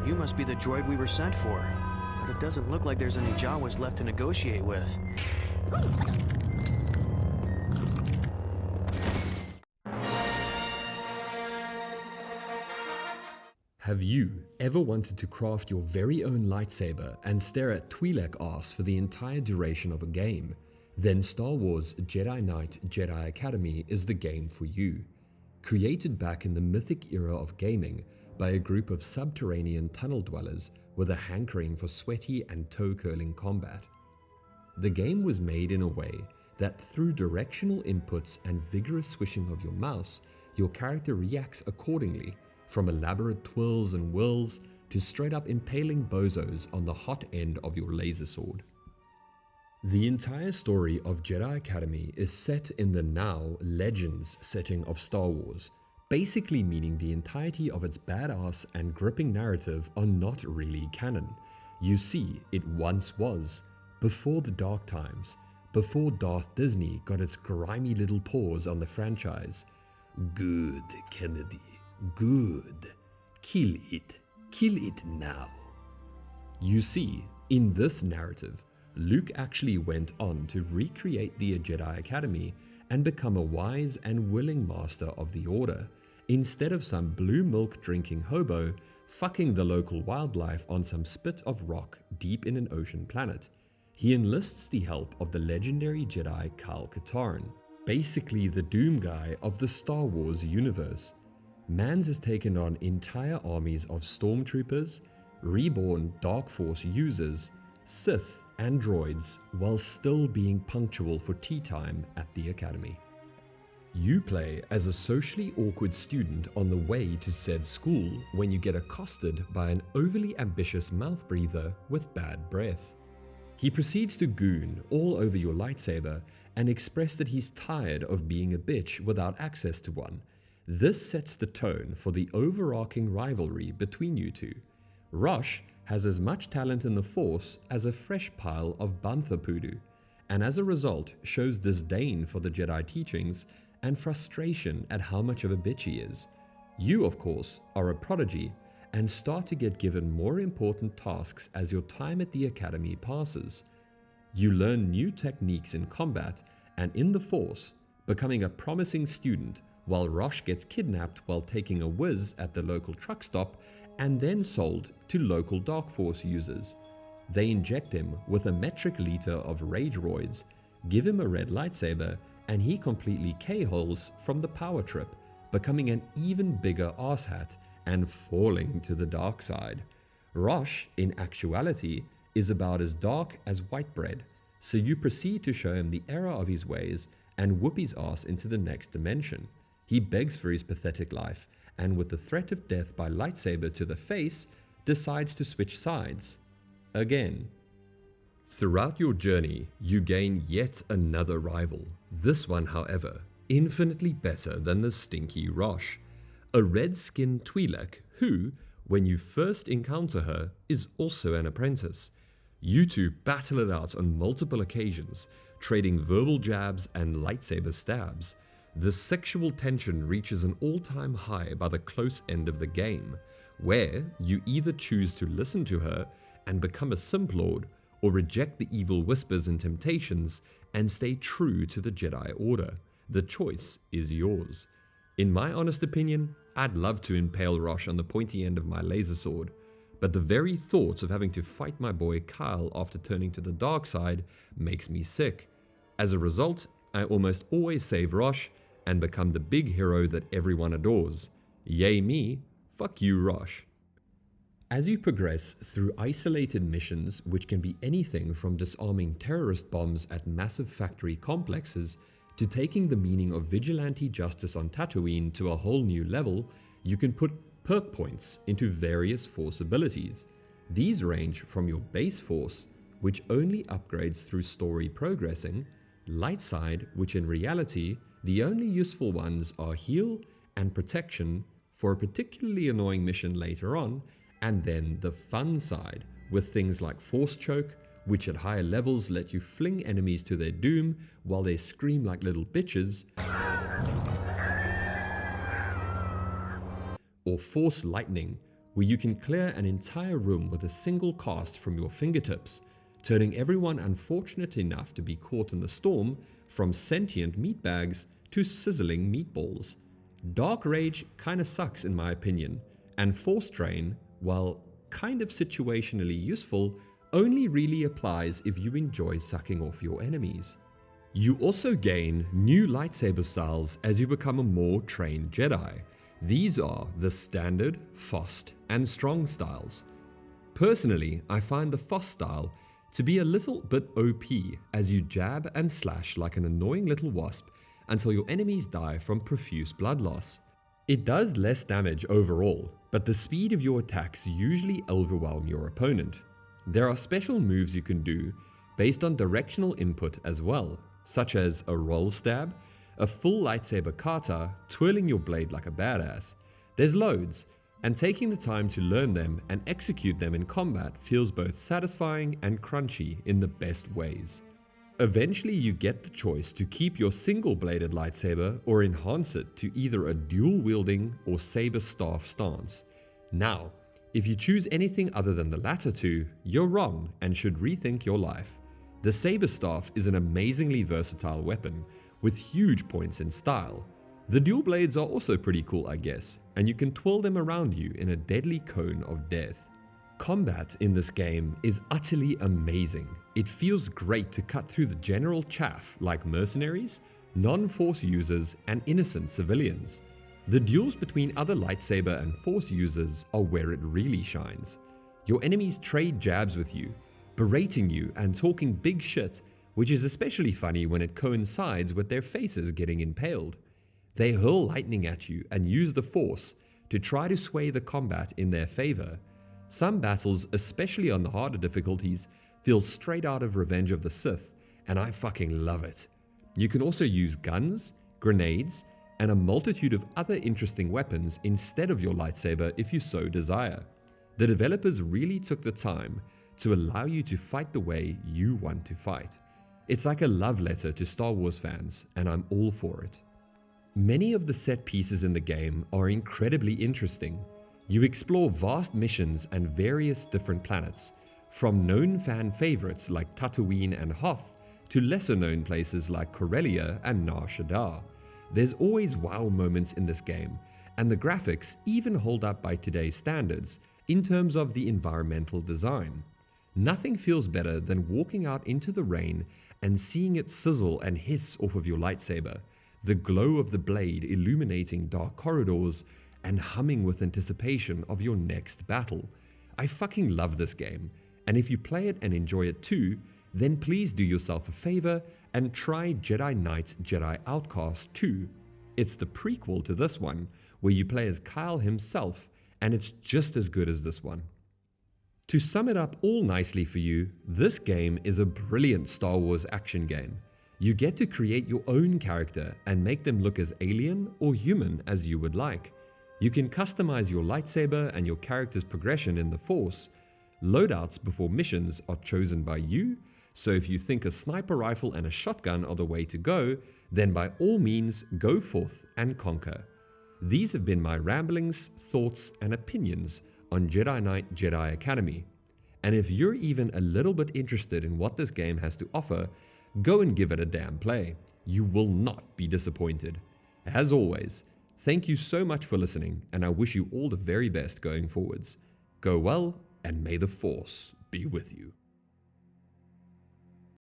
You must be the droid we were sent for. But it doesn't look like there's any Jawas left to negotiate with. Have you ever wanted to craft your very own lightsaber and stare at Twi'lek arse for the entire duration of a game? Then Star Wars Jedi Knight Jedi Academy is the game for you. Created back in the mythic era of gaming by a group of subterranean tunnel dwellers with a hankering for sweaty and toe-curling combat. The game was made in a way that through directional inputs and vigorous swishing of your mouse, your character reacts accordingly, from elaborate twirls and whirls to straight up impaling bozos on the hot end of your laser sword. The entire story of Jedi Academy is set in the now Legends setting of Star Wars, basically meaning the entirety of its badass and gripping narrative are not really canon. You see, it once was, before the dark times, before Darth Disney got its grimy little paws on the franchise. Good, Kennedy. Good. Kill it now. You see, in this narrative, Luke actually went on to recreate the Jedi Academy and become a wise and willing master of the Order, instead of some blue milk drinking hobo fucking the local wildlife on some spit of rock deep in an ocean planet. He enlists the help of the legendary Jedi Kal Katarn, basically the Doom guy of the Star Wars universe. Mans has taken on entire armies of stormtroopers, reborn Dark Force users, Sith, and droids, while still being punctual for tea time at the Academy. You play as a socially awkward student on the way to said school when you get accosted by an overly ambitious mouth breather with bad breath. He proceeds to goon all over your lightsaber and express that he's tired of being a bitch without access to one. This sets the tone for the overarching rivalry between you two. Rosh has as much talent in the Force as a fresh pile of bantha poodoo, and as a result shows disdain for the Jedi teachings and frustration at how much of a bitch he is. You, of course, are a prodigy and start to get given more important tasks as your time at the Academy passes. You learn new techniques in combat and in the Force, becoming a promising student while Rosh gets kidnapped while taking a whiz at the local truck stop and then sold to local Dark Force users. They inject him with a metric liter of rage roids, give him a red lightsaber, and he completely K-holes from the power trip, becoming an even bigger asshat and falling to the dark side. Rosh, in actuality, is about as dark as white bread, so you proceed to show him the error of his ways and whoop his ass into the next dimension. He begs for his pathetic life, and with the threat of death by lightsaber to the face, decides to switch sides. Again. Throughout your journey, you gain yet another rival. This one, however, infinitely better than the stinky Rosh. A red-skinned Twi'lek who, when you first encounter her, is also an apprentice. You two battle it out on multiple occasions, trading verbal jabs and lightsaber stabs. The sexual tension reaches an all-time high by the close end of the game, where you either choose to listen to her and become a simp lord, or reject the evil whispers and temptations and stay true to the Jedi Order. The choice is yours. In my honest opinion, I'd love to impale Rosh on the pointy end of my laser sword, but the very thought of having to fight my boy Kyle after turning to the dark side makes me sick. As a result, I almost always save Rosh and become the big hero that everyone adores. Yay me, fuck you Rosh. As you progress through isolated missions, which can be anything from disarming terrorist bombs at massive factory complexes to taking the meaning of vigilante justice on Tatooine to a whole new level, you can put perk points into various Force abilities. These range from your base Force, which only upgrades through story progressing, light side, which in reality, the only useful ones are heal and protection for a particularly annoying mission later on, and then the fun side, with things like Force Choke, which at higher levels let you fling enemies to their doom while they scream like little bitches, or Force Lightning, where you can clear an entire room with a single cast from your fingertips, turning everyone unfortunate enough to be caught in the storm from sentient meatbags to sizzling meatballs. Dark Rage kinda sucks in my opinion, and Force Drain, while kind of situationally useful, only really applies if you enjoy sucking off your enemies. You also gain new lightsaber styles as you become a more trained Jedi. These are the Standard, Fast, and Strong styles. Personally, I find the Fast style to be a little bit OP as you jab and slash like an annoying little wasp until your enemies die from profuse blood loss. It does less damage overall, but the speed of your attacks usually overwhelm your opponent. There are special moves you can do based on directional input as well, such as a roll stab, a full lightsaber kata, twirling your blade like a badass. There's loads, and taking the time to learn them and execute them in combat feels both satisfying and crunchy in the best ways. Eventually you get the choice to keep your single-bladed lightsaber or enhance it to either a dual-wielding or saber staff stance. Now, if you choose anything other than the latter two, you're wrong and should rethink your life. The saber staff is an amazingly versatile weapon with huge points in style. The dual blades are also pretty cool, I guess, and you can twirl them around you in a deadly cone of death. Combat in this game is utterly amazing. It feels great to cut through the general chaff like mercenaries, non-Force users, and innocent civilians. The duels between other lightsaber and Force users are where it really shines. Your enemies trade jabs with you, berating you and talking big shit, which is especially funny when it coincides with their faces getting impaled. They hurl lightning at you and use the Force to try to sway the combat in their favor. Some battles, especially on the harder difficulties, feel straight out of Revenge of the Sith, and I fucking love it. You can also use guns, grenades, and a multitude of other interesting weapons instead of your lightsaber if you so desire. The developers really took the time to allow you to fight the way you want to fight. It's like a love letter to Star Wars fans, and I'm all for it. Many of the set pieces in the game are incredibly interesting. You explore vast missions and various different planets, from known fan favorites like Tatooine and Hoth to lesser known places like Corellia and Nar Shaddaa. There's always wow moments in this game, and the graphics even hold up by today's standards in terms of the environmental design. Nothing feels better than walking out into the rain and seeing it sizzle and hiss off of your lightsaber, the glow of the blade illuminating dark corridors and humming with anticipation of your next battle. I fucking love this game, and if you play it and enjoy it too, then please do yourself a favor and try Jedi Knight Jedi Outcast 2. It's the prequel to this one, where you play as Kyle himself, and it's just as good as this one. To sum it up all nicely for you, this game is a brilliant Star Wars action game. You get to create your own character and make them look as alien or human as you would like. You can customize your lightsaber and your character's progression in the Force. Loadouts before missions are chosen by you, so if you think a sniper rifle and a shotgun are the way to go, then by all means go forth and conquer. These have been my ramblings, thoughts, and opinions on Jedi Knight Jedi Academy. And if you're even a little bit interested in what this game has to offer, go and give it a damn play. You will not be disappointed. As always, thank you so much for listening, and I wish you all the very best going forwards. Go well, and may the Force be with you.